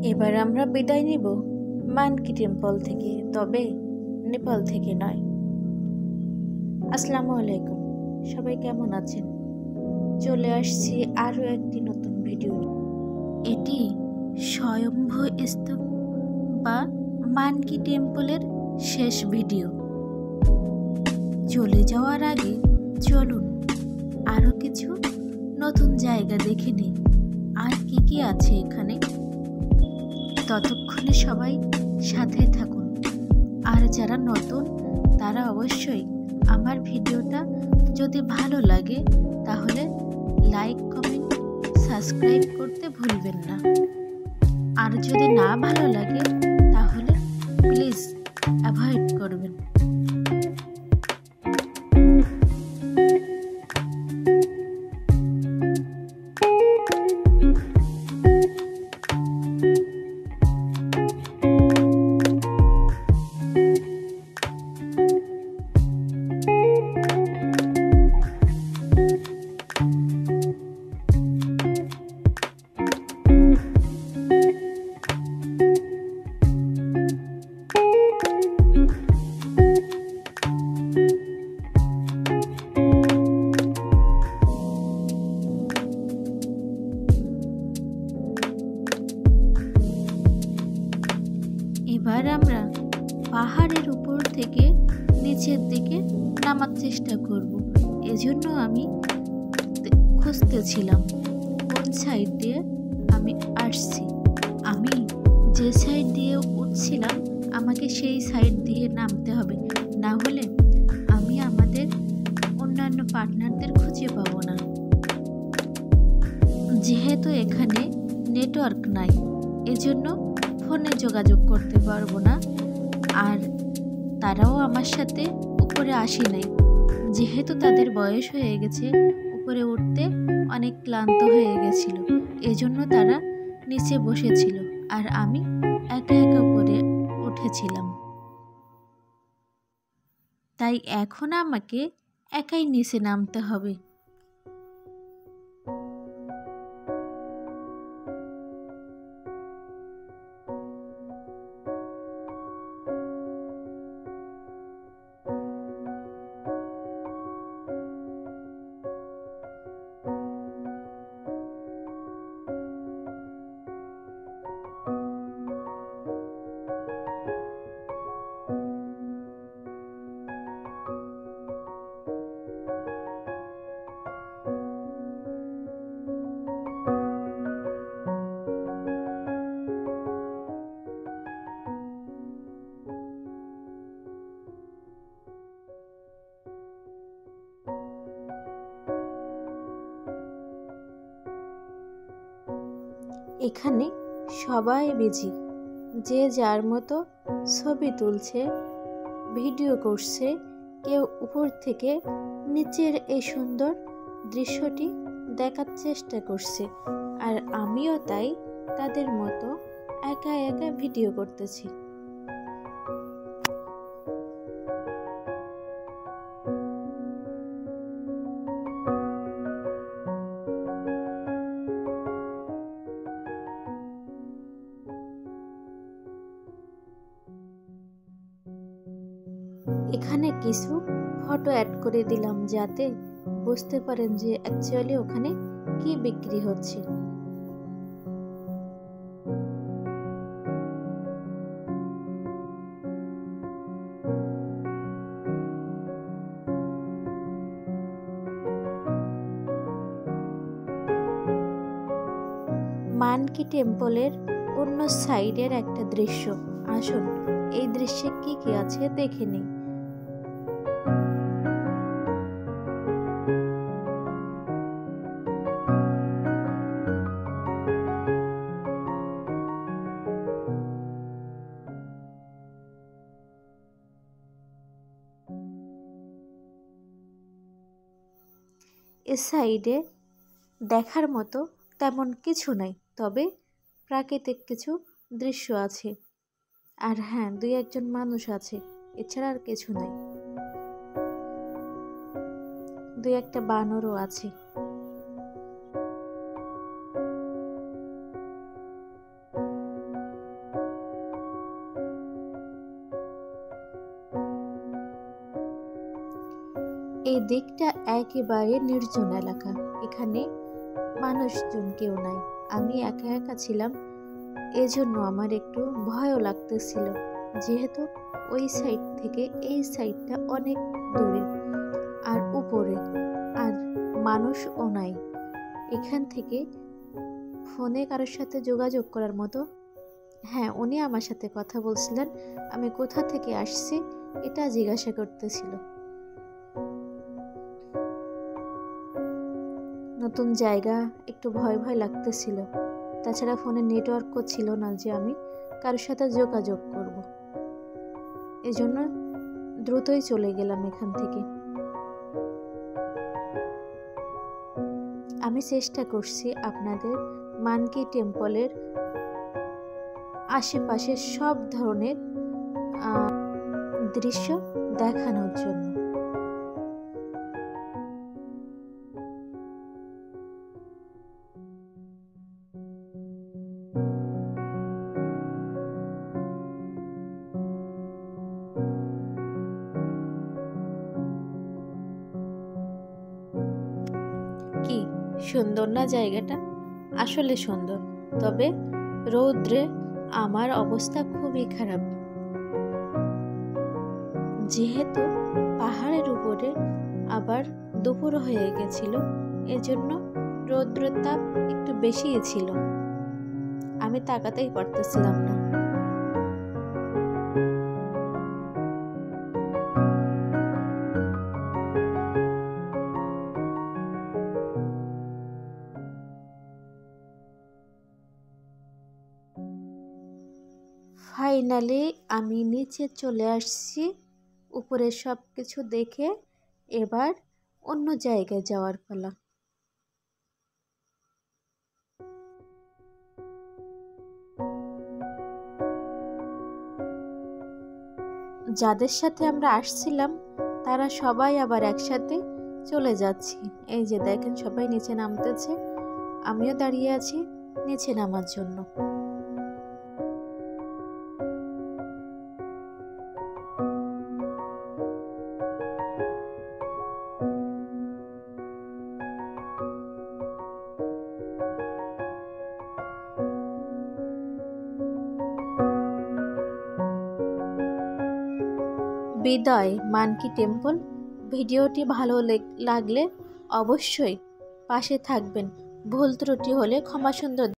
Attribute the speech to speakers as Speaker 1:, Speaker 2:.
Speaker 1: এবার আমরা বিদায় নিব মানকি টেম্পল থেকে, তবে নেপাল থেকে নয়। আসসালামু আলাইকুম, সবাই কেমন আছেন? চলে আসছি আরও একটি নতুন ভিডিও। এটি স্বয়ম্ভু স্তূপ বা মানকি টেম্পলের শেষ ভিডিও। চলে যাওয়ার আগে চলুন আরও কিছু নতুন জায়গা দেখে নিই, আর কি কি আছে এখানে। ততক্ষণে সবাই সাথে থাকুন, আর যারা নতুন তারা অবশ্যই আমার ভিডিওটা যদি ভালো লাগে তাহলে লাইক, কমেন্ট, সাবস্ক্রাইব করতে ভুলবেন না। আর যদি না ভালো লাগে তাহলে প্লিজ অ্যাভয়েড করবেন। এবার আমরা পাহাড়ের উপর থেকে নিচের দিকে নামার চেষ্টা করব। এজন্য আমি খুঁজতেছিলাম কোন সাইড দিয়ে আমি আসছি। আমি যে সাইড দিয়ে উঠছিলাম আমাকে সেই সাইড দিয়ে নামতে হবে, না হলে আমি আমাদের অন্যান্য পার্টনারদের খুঁজে পাবো না। যেহেতু এখানে নেটওয়ার্ক নাই, এজন্য ফোনে যোগাযোগ করতে পারবো না, আর তারাও আমার সাথে উপরে আসে নাই। যেহেতু তাদের বয়স হয়ে গেছে, উপরে উঠতে অনেক ক্লান্ত হয়ে গেছিল, এজন্য তারা নিচে বসেছিল আর আমি একা একা উপরে উঠেছিলাম। তাই এখন আমাকে একাই নিচে নামতে হবে। এখানে সবাই বিজি, যে যার মতো ছবি তুলছে, ভিডিও করছে, কেউ উপর থেকে নিচের এই সুন্দর দৃশ্যটি দেখার চেষ্টা করছে, আর আমিও তাই তাদের মতো একা একা ভিডিও করতেছি। এখানে কিছু ফটো অ্যাড করে দিলাম যাতে বুঝতে পারেন যে অ্যাকচুয়ালি ওখানে কি বিক্রি হচ্ছে। মানকি টেম্পলের অন্য সাইডের একটা দৃশ্য। আসুন এই দৃশ্যে কি কি আছে দেখে নিই। এ সাইডে দেখার মতো তেমন কিছু নাই, তবে প্রাকৃতিক কিছু দৃশ্য আছে, আর হ্যাঁ, দুই একজন মানুষ আছে, এছাড়া আর কিছু নাই। দুই একটা বানরও আছে। এই দিকটা একেবারে নির্জন এলাকা, এখানে মানুষজন কেউ নাই। আমি একা একা ছিলাম, এজন্য আমার একটু ভয়ও লাগতেছিল, যেহেতু ওই সাইড থেকে এই সাইডটা অনেক দূরে আর উপরে, আর মানুষও নাই। এখান থেকে ফোনে কারোর সাথে যোগাযোগ করার মতো, হ্যাঁ উনি আমার সাথে কথা বলছিলেন, আমি কোথা থেকে আসছি এটা জিজ্ঞাসা করতেছিল। নতুন জায়গা, একটু ভয় ভয় লাগতেছিল। তাছাড়া ফোনে নেটওয়ার্কও ছিল না যে আমি কারোর সাথে যোগাযোগ করব। এজন্য দ্রুতই চলে গেলাম এখান থেকে। আমি চেষ্টা করছি আপনাদের মানকি টেম্পলের আশেপাশে সব ধরনের দৃশ্য দেখানোর জন্য। কি সুন্দর না জায়গাটা? আসলে সুন্দর, তবে রৌদ্রে আমার অবস্থা খুবই খারাপ। যেহেতু পাহাড়ের উপরে আবার দুপুর হয়ে গেছিল, এজন্য রৌদ্রের তাপ একটু বেশিই ছিল, আমি তাকাতেই পারতেছিলাম না। ফাইনালি আমি নিচে চলে আসছি। উপরে সব কিছু দেখে এবার অন্য জায়গায় যাওয়ার পালা। যাদের সাথে আমরা আসছিলাম তারা সবাই আবার একসাথে চলে যাচ্ছি। এই যে দেখেন সবাই নিচে নামতেছে, আমিও দাঁড়িয়ে আছি নিচে নামার জন্য। বিদায় মানকি টেম্পল। ভিডিওটি ভালো লাগলে অবশ্যই পাশে থাকবেন। ভুল ত্রুটি হলে ক্ষমা সুন্দর